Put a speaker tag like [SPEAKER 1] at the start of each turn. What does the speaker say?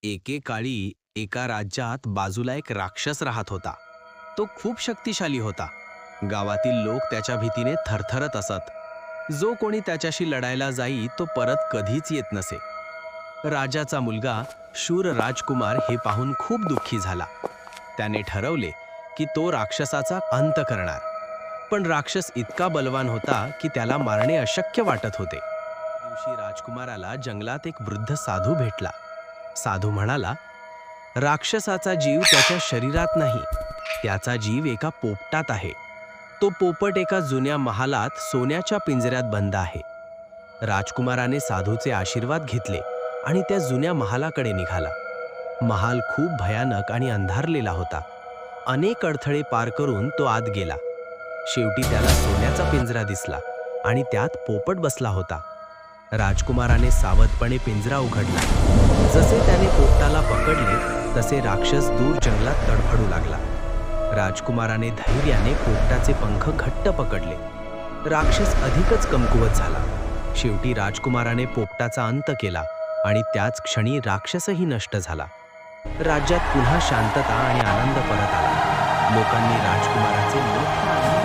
[SPEAKER 1] एकेकाळी एका राज्यात बाजूला एक राक्षस राहत होता. तो खूप शक्तिशाली होता. गावातील लोक त्याच्या भीतीने थरथरत असत. जो कोणी त्याच्याशी लढायला जाई तो परत कधीच येत नसे. राजाचा मुलगा शूर राजकुमार हे पाहून खूप दुःखी झाला. त्याने ठरवले की तो राक्षसाचा अंत करणार. पण राक्षस इतका बलवान होता की त्याला मारणे अशक्य वाटत होते. दिवशी राजकुमाराला जंगलात एक वृद्ध साधू भेटला. साधू म्हणाला, राक्षसाचा जीव त्याच्या शरीरात नाही, त्याचा जीव एका पोपटात आहे. तो पोपट एका जुन्या महालात सोन्याच्या पिंजऱ्यात बंद आहे. राजकुमाराने साधूचे आशीर्वाद घेतले आणि त्या जुन्या महालाकडे निघाला. महाल खूप भयानक आणि अंधारलेला होता. अनेक अडथळे पार करून तो आत गेला. शेवटी त्याला सोन्याचा पिंजरा दिसला आणि त्यात पोपट बसला होता. राजकुमाराने सावधपणे पिंजरा उघडला. जसे त्याने पोपटाला पकडले तसे राक्षस दूर जंगलात तडफडू लागला. राजकुमाराने धैर्याने पोपटाचे पंख घट्ट पकडले. राक्षस अधिकच कमकुवत झाला. शेवटी राजकुमाराने पोपटाचा अंत केला आणि त्याच क्षणी राक्षसही नष्ट झाला. राज्यात पुन्हा शांतता आणि आनंद परत आला. लोकांनी राजकुमाराचे मोठे